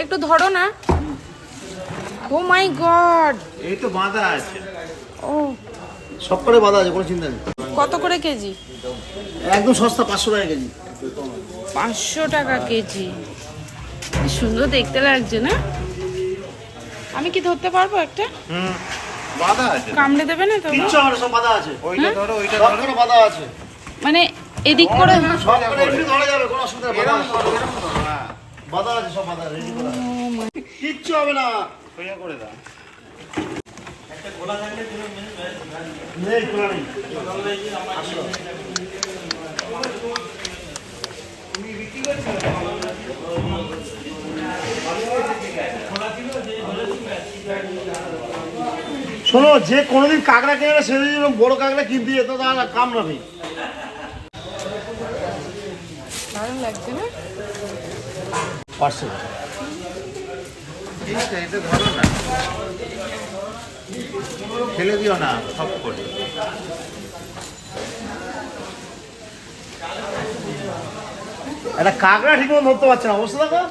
একটু ধরো না। ও মাই গড, এই তো বাঁধা আছে। ও সব করে বাঁধা আছে, কোনো চিন্তা নেই। কত করে কেজি? একদম সস্তা, 500 টাকা কেজি। 500 টাকা কেজি। কি সুন্দর দেখতে লাগছে না? আমি কি ধরতে পারবো একটা? বাঁধা আছে। কামড়ে দেবে না তো? কিচ্ছু হবে না, সব বাঁধা আছে। ওইটা ধরো, ওইটা সব ধরো। করে বাঁধা আছে। মানে এদিক করে সব করে এমনি ধরা যাবে, কোনো অসুবিধা নেই। বাঁধা এরকম আছে। ধরো, এরকম ধরো, হ্যাঁ। বাঁধা আছে, সব বাঁধা রেডি করা আছে। কিচ্ছু হবে না। সোজা করে দাও। নেই, খোলা নেই। শোনো, যে কোনোদিন কাঁকড়া কিনে সেদিন বড় কাঁকড়া কিনতে যেত, তাহলে কামড়াবে। দারুণ লাগছে না? পার্সেল ঠিক আছে, এটা ধরো না, ফেলে দিও না সব করে। একটা কাঁকড়া ঠিক মতো ধরতে পারছে না, অবস্থা দেখো।